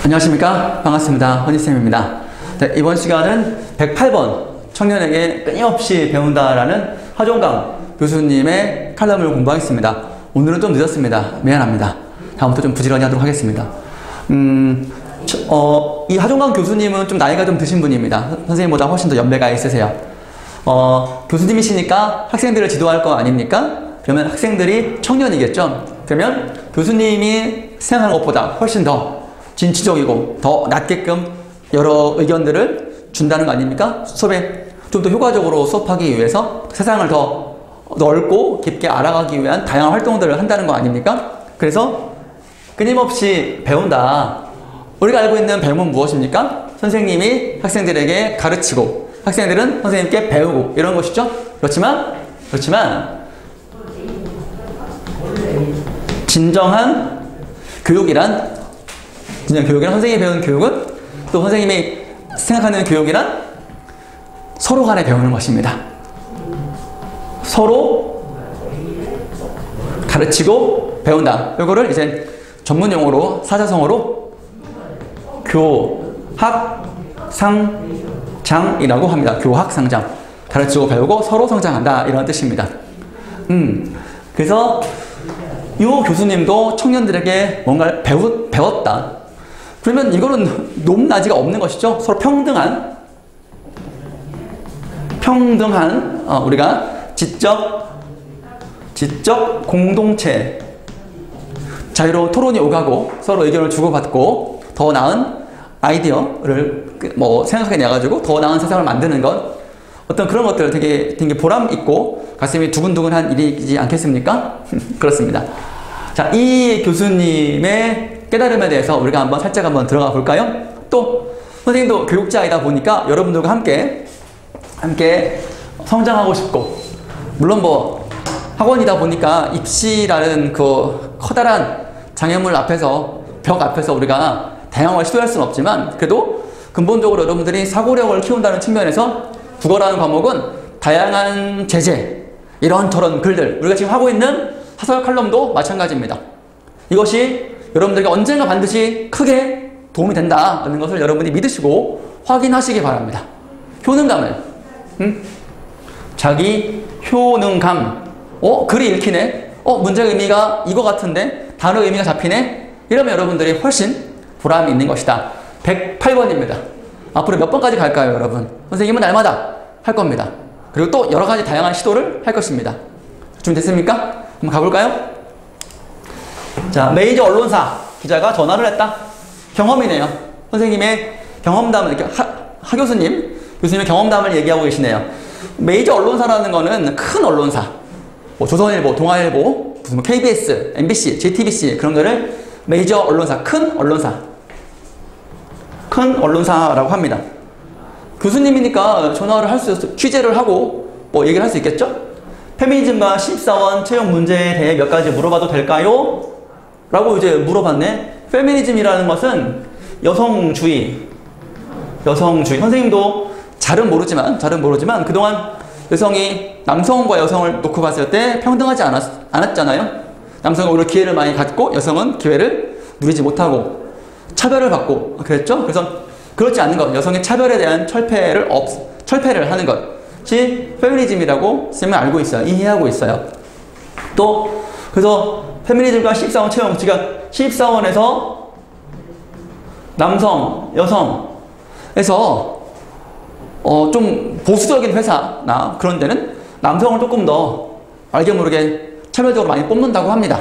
안녕하십니까? 반갑습니다. 허니쌤입니다. 네, 이번 시간은 108번 청년에게 끊임없이 배운다라는 하종강 교수님의 칼럼을 공부하겠습니다. 오늘은 좀 늦었습니다. 미안합니다. 다음부터 좀 부지런히 하도록 하겠습니다. 이 하종강 교수님은 좀 나이가 좀 드신 분입니다. 선생님보다 훨씬 더 연배가 있으세요. 교수님이시니까 학생들을 지도할 거 아닙니까? 그러면 학생들이 청년이겠죠? 그러면 교수님이 생각하는 것보다 훨씬 더 진취적이고 더 낫게끔 여러 의견들을 준다는 거 아닙니까? 수업에 좀 더 효과적으로 수업하기 위해서 세상을 더 넓고 깊게 알아가기 위한 다양한 활동들을 한다는 거 아닙니까? 그래서 끊임없이 배운다. 우리가 알고 있는 배움은 무엇입니까? 선생님이 학생들에게 가르치고 학생들은 선생님께 배우고 이런 것이죠. 그렇지만 진정한 교육이란 선생님이 배우는 교육은 또 선생님이 생각하는 교육이란 서로 간에 배우는 것입니다. 서로 가르치고 배운다. 이거를 이제 전문 용어로 사자성어로 교학상장이라고 합니다. 교학상장. 가르치고 배우고 서로 성장한다. 이런 뜻입니다. 그래서 이 교수님도 청년들에게 뭔가를 배웠다. 그러면 이거는 높낮이가 없는 것이죠. 서로 평등한 우리가 지적 공동체, 자유로운 토론이 오가고 서로 의견을 주고받고 더 나은 아이디어를 생각해 내가지고 더 나은 세상을 만드는 것, 어떤 그런 것들 되게 보람 있고 가슴이 두근두근한 일이지 않겠습니까? 그렇습니다. 자, 이 교수님의 깨달음에 대해서 우리가 살짝 들어가 볼까요? 또 선생님도 교육자이다 보니까 여러분들과 함께 성장하고 싶고, 물론 학원이다 보니까 입시라는 그 커다란 장애물 앞에서, 벽 앞에서 우리가 다양한 걸 시도할 수는 없지만, 그래도 근본적으로 여러분들이 사고력을 키운다는 측면에서 국어라는 과목은 다양한 제재, 이런저런 글들, 우리가 지금 하고 있는 사설 칼럼도 마찬가지입니다. 이것이 여러분들에게 언젠가 반드시 크게 도움이 된다는 것을 여러분이 믿으시고 확인하시기 바랍니다. 효능감을, 자기 효능감. 글이 읽히네. 문제 의미가 이거 같은데 단어 의미가 잡히네. 이러면 여러분들이 훨씬 보람이 있는 것이다. 108번입니다. 앞으로 몇 번까지 갈까요, 여러분? 선생님은 날마다 할 겁니다. 그리고 또 여러 가지 다양한 시도를 할 것입니다. 준비됐습니까? 한번 가볼까요? 자, 메이저 언론사 기자가 전화를 했다. 경험이네요. 선생님의 경험담을, 교수님의 경험담을 얘기하고 계시네요. 메이저 언론사라는 거는 큰 언론사. 조선일보, 동아일보, KBS, MBC, JTBC 그런 거를 메이저 언론사, 큰 언론사라고 합니다. 교수님이니까 전화를 할 수 있어서 취재를 하고 얘기를 할 수 있겠죠? 페미니즘과 신입사원 채용 문제에 대해 몇 가지 물어봐도 될까요? 라고 이제 물어봤네. 페미니즘이라는 것은 여성주의. 선생님도 잘은 모르지만 그동안 여성이 남성과 여성을 놓고 봤을 때 평등하지 않았잖아요. 남성은 오히려 기회를 많이 갖고 여성은 기회를 누리지 못하고 차별을 받고 그랬죠. 그래서 그렇지 않은 것, 여성의 차별에 대한 철폐를 하는 것이 페미니즘이라고 쌤은 알고 있어요. 이해하고 있어요. 또 그래서 페미니즘과 신입사원 채용, 신입사원에서 남성, 여성에서 좀 보수적인 회사나 그런 데는 남성을 조금 더 알게 모르게 차별적으로 많이 뽑는다고 합니다.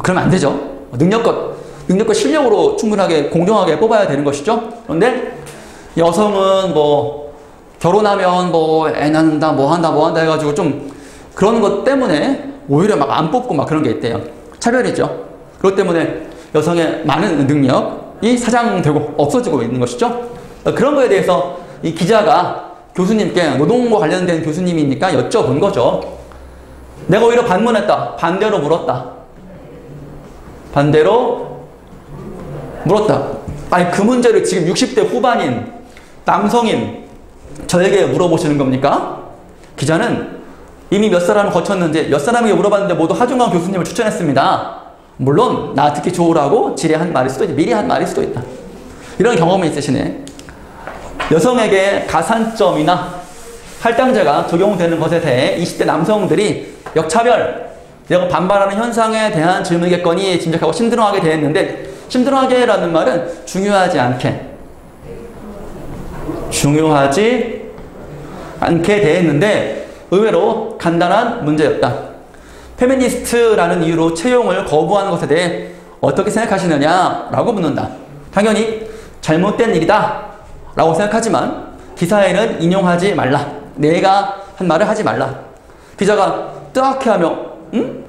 그러면 안 되죠. 능력과 실력으로 충분하게 공정하게 뽑아야 되는 것이죠. 그런데 여성은 결혼하면 애 낳는다, 뭐 한다 해가지고 좀 그런 것 때문에 오히려 안 뽑고 그런 게 있대요. 차별이죠. 그것 때문에 여성의 많은 능력이 사장되고 없어지고 있는 것이죠. 그런 거에 대해서 이 기자가 교수님께, 노동과 관련된 교수님이니까 여쭤본 거죠. 내가 오히려 반문했다. 반대로 물었다. 아니, 그 문제를 지금 60대 후반인 남성인 저에게 물어보시는 겁니까? 기자는 이미 몇 사람을 거쳤는지 몇 사람에게 물어봤는데 모두 하종강 교수님을 추천했습니다. 물론 나 듣기 좋으라고 지레 한 말일 수도 있다. 미리 한 말일 수도 있다. 이런 경험이 있으시네. 여성에게 가산점이나 할당제가 적용되는 것에 대해 20대 남성들이 역차별, 이런 반발하는 현상에 대한 질문겠거니 짐작하고 심드렁하게 대했는데, 심드렁하게라는 말은 중요하지 않게 대했는데 의외로 간단한 문제였다. 페미니스트라는 이유로 채용을 거부하는 것에 대해 어떻게 생각하시느냐라고 묻는다. 당연히 잘못된 일이다 라고 생각하지만 기사에는 인용하지 말라. 내가 한 말을 하지 말라. 기자가 뜨악해 하며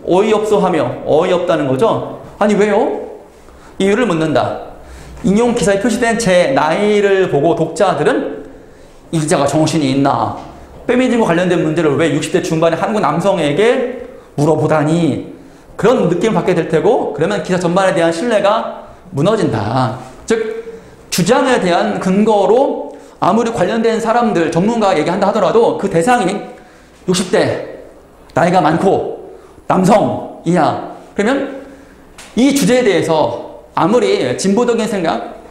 어이없어 하며 어이없다는 거죠. 아니 왜요? 이유를 묻는다. 인용 기사에 표시된 제 나이를 보고 독자들은 이 기자가 정신이 있나? 페미니즘과 관련된 문제를 왜 60대 중반의 한국 남성에게 물어보다니, 그런 느낌을 받게 될 테고, 그러면 기사 전반에 대한 신뢰가 무너진다. 즉 주장에 대한 근거로 아무리 관련된 사람들, 전문가가 얘기한다 하더라도 그 대상이 60대, 나이가 많고 남성이야. 그러면 이 주제에 대해서 아무리 진보적인 생각,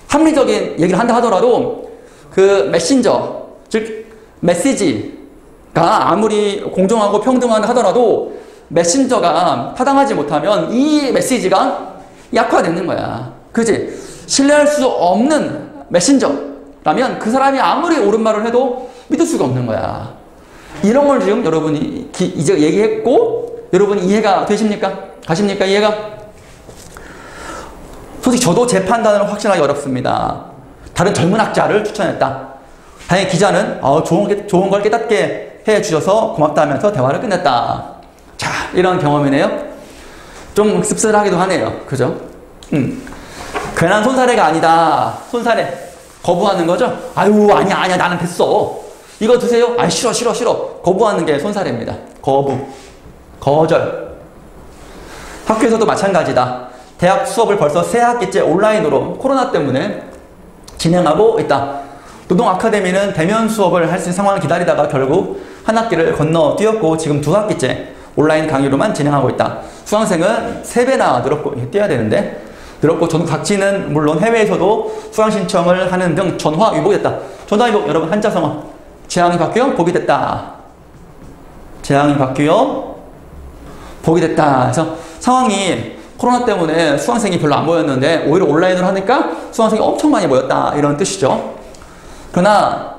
합리적인 얘기를 한다 하더라도 그 메신저, 즉 메시지가 아무리 공정하고 평등하다 하더라도 메신저가 타당하지 못하면 이 메시지가 약화되는 거야. 그렇지? 신뢰할 수 없는 메신저라면 그 사람이 아무리 옳은 말을 해도 믿을 수가 없는 거야. 이런 걸 지금 여러분이 이제 얘기했고, 여러분 이해가 되십니까? 가십니까? 이해가? 솔직히 저도 제 판단을 확신하기 어렵습니다. 다른 젊은 학자를 추천했다. 다행히 기자는 좋은 걸 깨닫게 해주셔서 고맙다면서 대화를 끝냈다. 자, 이런 경험이네요. 좀 씁쓸하기도 하네요. 그죠? 괜한 손사래가 아니다. 손사래 거부하는 거죠? 아유 아니야 나는 됐어. 이거 드세요? 아 싫어. 거부하는 게 손사래입니다. 거절. 학교에서도 마찬가지다. 대학 수업을 벌써 세 학기째 온라인으로 코로나 때문에 진행하고 있다. 노동 아카데미는 대면 수업을 할 수 있는 상황을 기다리다가 결국 한 학기를 건너뛰었고 지금 두 학기째 온라인 강의로만 진행하고 있다. 수강생은 3배나 늘었고, 뛰어야 되는데 늘었고, 전국 각지는 물론 해외에서도 수강 신청을 하는 등 전화위복됐다. 전화위복 여러분 한자 성어. 재앙이 바뀌어 복이 됐다. 재앙이 바뀌어 복이 됐다. 그래서 상황이 코로나 때문에 수강생이 별로 안 모였는데 오히려 온라인으로 하니까 수강생이 엄청 많이 모였다. 이런 뜻이죠. 그러나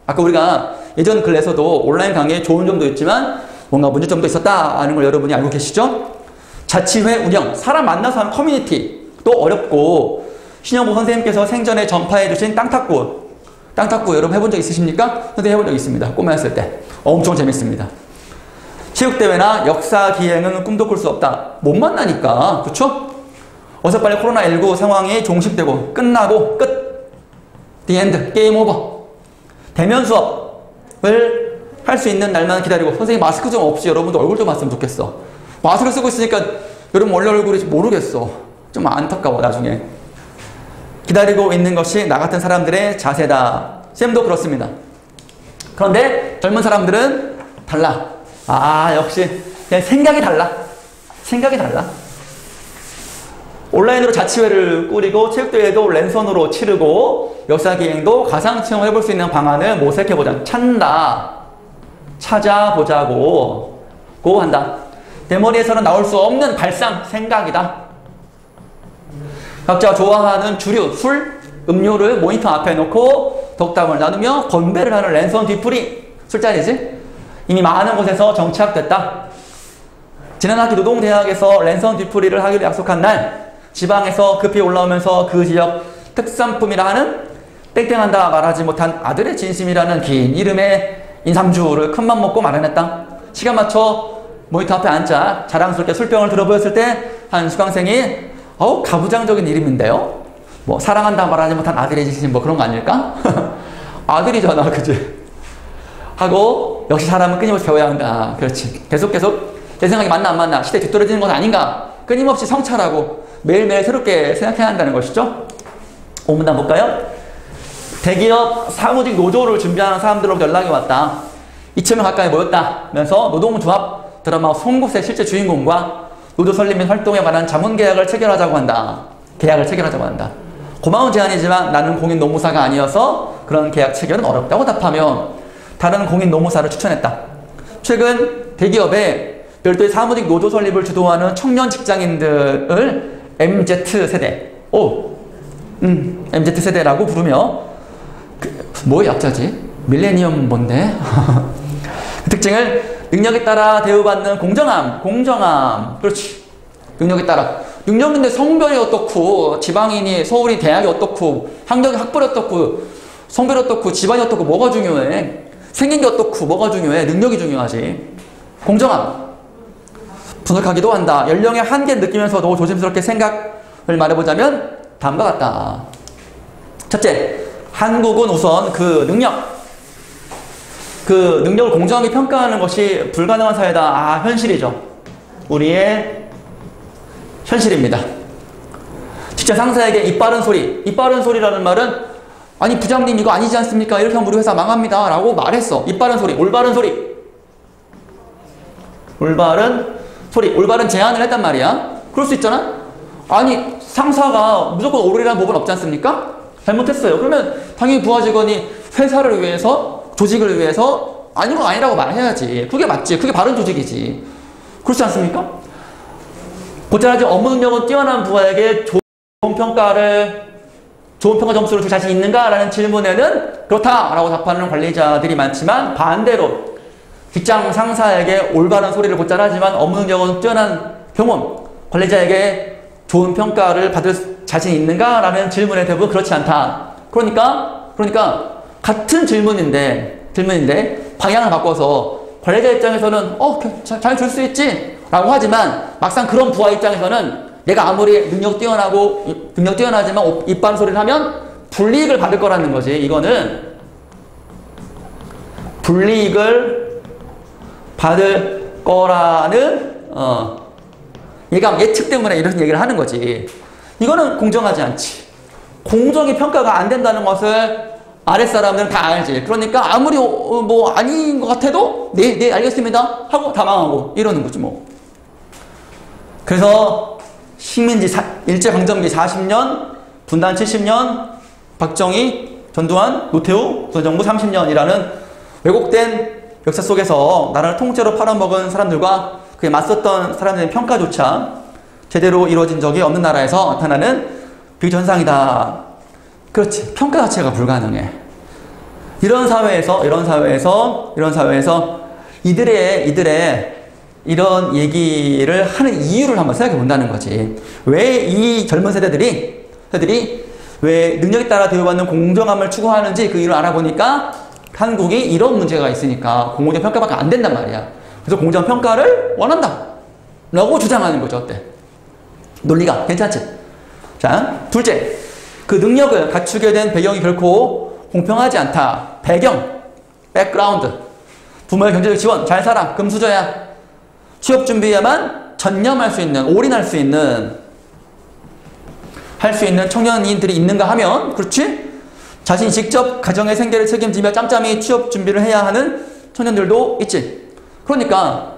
아까 우리가 예전 글에서도 온라인 강의에 좋은 점도 있지만 뭔가 문제점도 있었다는 걸 여러분이 알고 계시죠? 자치회 운영, 사람 만나서 하는 커뮤니티도 어렵고, 신영보 선생님께서 생전에 전파해 주신 땅 탁구 여러분 해본 적 있으십니까? 선생님 해본 적 있습니다. 꼬마였을 때. 엄청 재밌습니다. 체육대회나 역사기행은 꿈도 꿀 수 없다. 못 만나니까. 그쵸? 어서 빨리 코로나19 상황이 종식되고 끝나고 끝. The end. 게임 오버. 대면 수업을 할 수 있는 날만 기다리고, 선생님 마스크 좀 없이 여러분도 얼굴 좀 봤으면 좋겠어. 마스크 쓰고 있으니까 여러분 원래 얼굴이 모르겠어. 좀 안타까워 나중에. 기다리고 있는 것이 나 같은 사람들의 자세다. 쌤도 그렇습니다. 그런데 젊은 사람들은 달라. 역시 그냥 생각이 달라. 온라인으로 자치회를 꾸리고 체육대회도 랜선으로 치르고 역사기행도 가상체험을 해볼 수 있는 방안을 모색해보자. 찾아보자고 한다. 내 머리에서는 나올 수 없는 발상, 생각이다. 각자 좋아하는 주류, 술, 음료를 모니터 앞에 놓고 덕담을 나누며 건배를 하는 랜선 뒤풀이. 술자리지? 이미 많은 곳에서 정착됐다. 지난 학기 노동대학에서 랜선 뒤풀이를 하기로 약속한 날, 지방에서 급히 올라오면서 그 지역 특산품이라 하는 땡땡한다 말하지 못한 아들의 진심이라는 긴 이름의 인삼주를 큰맘 먹고 마련했다. 시간 맞춰 모니터 앞에 앉아 자랑스럽게 술병을 들어보였을 때 한 수강생이 가부장적인 이름인데요? 뭐 사랑한다 말하지 못한 아들의 진심 뭐 그런 거 아닐까? 아들이잖아, 그치? 하고 역시 사람은 끊임없이 배워야 한다. 그렇지. 계속 내 생각이 맞나 안 맞나, 시대에 뒤떨어지는 건 아닌가, 끊임없이 성찰하고 매일매일 새롭게 생각해야 한다는 것이죠. 5문단 볼까요? 대기업 사무직 노조를 준비하는 사람들로부터 연락이 왔다. 2,000명 가까이 모였다면서 노동조합 드라마 송곳의 실제 주인공과 노조 설립 및 활동에 관한 자문 계약을 체결하자고 한다. 계약을 체결하자고 한다. 고마운 제안이지만 나는 공인 노무사가 아니어서 그런 계약 체결은 어렵다고 답하며 다른 공인 노무사를 추천했다. 최근 대기업에 별도의 사무직 노조 설립을 주도하는 청년 직장인들을 MZ세대, MZ세대라고 부르며 뭐의 약자지? 밀레니엄 뭔데? 그 특징을 능력에 따라 대우받는 공정함. 그렇지. 능력에 따라. 능력인데 성별이 어떻고, 지방이니, 서울이 대학이 어떻고, 학력이 학벌이 어떻고, 성별이 어떻고, 집안이 어떻고, 뭐가 중요해? 생긴 게 어떻고, 뭐가 중요해? 능력이 중요하지. 공정함. 분석하기도 한다. 연령의 한계를 느끼면서도 조심스럽게 생각을 말해보자면 다음과 같다. 첫째, 한국은 우선 그 능력을 공정하게 평가하는 것이 불가능한 사회다. 현실이죠. 우리의 현실입니다. 직장 상사에게 입 바른 소리라는 말은 아니 부장님 이거 아니지 않습니까? 이렇게 하면 우리 회사 망합니다. 라고 말했어. 입 바른 소리, 올바른 제안을 했단 말이야. 그럴 수 있잖아? 아니 상사가 무조건 오르라는 법은 없지 않습니까? 잘못했어요. 그러면 당연히 부하 직원이 회사를 위해서, 조직을 위해서 아닌 거 아니라고 말해야지. 그게 맞지. 그게 바른 조직이지. 그렇지 않습니까? 곧자라지 업무 능력은 뛰어난 부하에게 좋은 평가 점수를 줄 자신 있는가라는 질문에는 그렇다라고 답하는 관리자들이 많지만 반대로 직장 상사에게 올바른 소리를 곧잘 하지만 업무 능력은 뛰어난 경험, 관리자에게 좋은 평가를 받을 자신 있는가라는 질문에 대부분 그렇지 않다. 그러니까 같은 질문인데 방향을 바꿔서 관리자 입장에서는 잘 줄 수 있지 라고 하지만 막상 그런 부하 입장에서는 내가 아무리 능력 뛰어나지만 입 바른 소리를 하면 불이익을 받을 거라는 거지. 이거는 불이익을 받을 거라는 예측 때문에 이런 얘기를 하는 거지. 이거는 공정하지 않지. 공정히 평가가 안 된다는 것을 아랫사람들은 다 알지. 그러니까 아무리 아닌 것 같아도 네 알겠습니다 하고 다 망하고 이러는 거지 뭐. 그래서 식민지 일제강점기 40년, 분단 70년, 박정희, 전두환, 노태우, 조선정부 30년이라는 왜곡된 역사 속에서 나라를 통째로 팔아먹은 사람들과 그에 맞섰던 사람들의 평가조차 제대로 이루어진 적이 없는 나라에서 나타나는 비전상이다. 그렇지. 평가 자체가 불가능해. 이런 사회에서 이들의 이런 얘기를 하는 이유를 한번 생각해 본다는 거지. 왜 이 젊은 세대들이 왜 능력에 따라 대우받는 공정함을 추구하는지 그 이유를 알아보니까 한국이 이런 문제가 있으니까 공정한 평가밖에 안 된단 말이야. 그래서 공정한 평가를 원한다 라고 주장하는 거죠. 어때? 논리가 괜찮지? 자, 둘째, 그 능력을 갖추게 된 배경이 결코 공평하지 않다. 백그라운드. 부모의 경제적 지원, 잘 살아, 금수저야. 취업 준비에만 전념할 수 있는, 올인할 수 있는, 할 수 있는 청년인들이 있는가 하면, 그렇지? 자신이 직접 가정의 생계를 책임지며 짬짬이 취업 준비를 해야 하는 청년들도 있지. 그러니까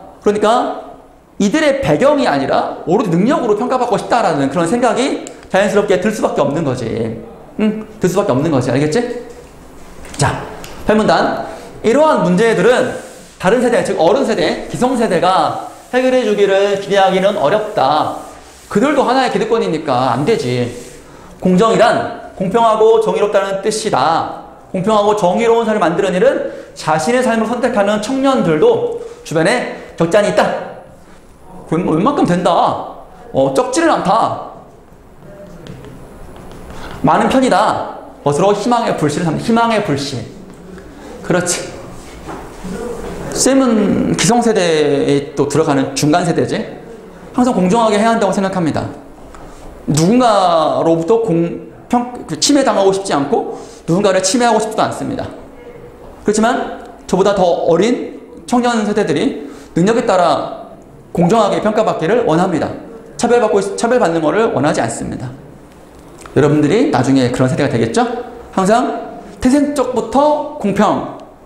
이들의 배경이 아니라 오로지 능력으로 평가받고 싶다라는 그런 생각이 자연스럽게 들 수밖에 없는 거지. 들 수밖에 없는 거지. 알겠지? 자, 팔문단. 이러한 문제들은 다른 세대, 즉 어른 세대, 기성세대가 해결해 주기를 기대하기는 어렵다. 그들도 하나의 기득권이니까 안 되지. 공정이란 공평하고 정의롭다는 뜻이다. 공평하고 정의로운 삶을 만드는 일은 자신의 삶을 선택하는 청년들도 주변에 적잖이 있다. 웬만큼 된다. 적지는 않다. 많은 편이다. 것으로 희망의 불씨를 합니다. 희망의 불씨. 그렇지. 쌤은 기성세대에 또 들어가는 중간세대지. 항상 공정하게 해야 한다고 생각합니다. 누군가로부터 침해당하고 싶지 않고 누군가를 침해하고 싶지도 않습니다. 그렇지만 저보다 더 어린 청년 세대들이 능력에 따라 공정하게 평가받기를 원합니다. 차별받는 것을 원하지 않습니다. 여러분들이 나중에 그런 세대가 되겠죠? 항상 태생적부터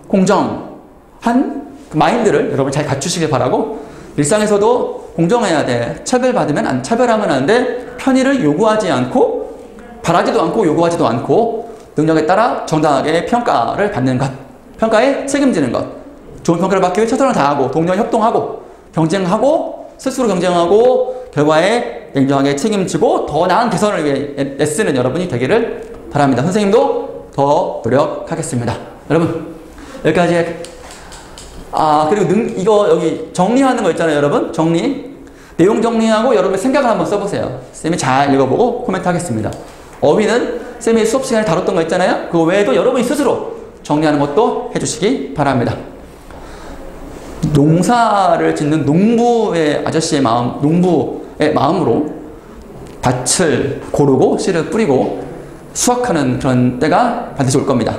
공정한 그 마인드를 여러분 잘 갖추시길 바라고 일상에서도 공정해야 돼. 차별하면 안 돼. 편의를 요구하지 않고, 바라지도 않고, 요구하지도 않고, 능력에 따라 정당하게 평가를 받는 것. 평가에 책임지는 것. 좋은 평가를 받기 위해 최선을 다하고, 동료와 협동하고, 경쟁하고, 스스로 경쟁하고, 결과에 냉정하게 책임지고, 더 나은 개선을 위해 애쓰는 여러분이 되기를 바랍니다. 선생님도 더 노력하겠습니다. 여러분, 여기까지. 그리고 이거 여기 정리하는 거 있잖아요, 여러분. 내용 정리하고 여러분의 생각을 한번 써보세요. 쌤이 잘 읽어보고 코멘트 하겠습니다. 어휘는 쌤이 수업 시간에 다뤘던 거 있잖아요. 그거 외에도 여러분이 스스로 정리하는 것도 해주시기 바랍니다. 농사를 짓는 농부의 마음으로 밭을 고르고 씨를 뿌리고 수확하는 그런 때가 반드시 올 겁니다.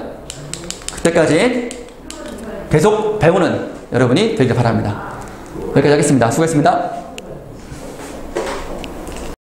그때까지 계속 배우는 여러분이 되길 바랍니다. 여기까지 하겠습니다. 수고했습니다.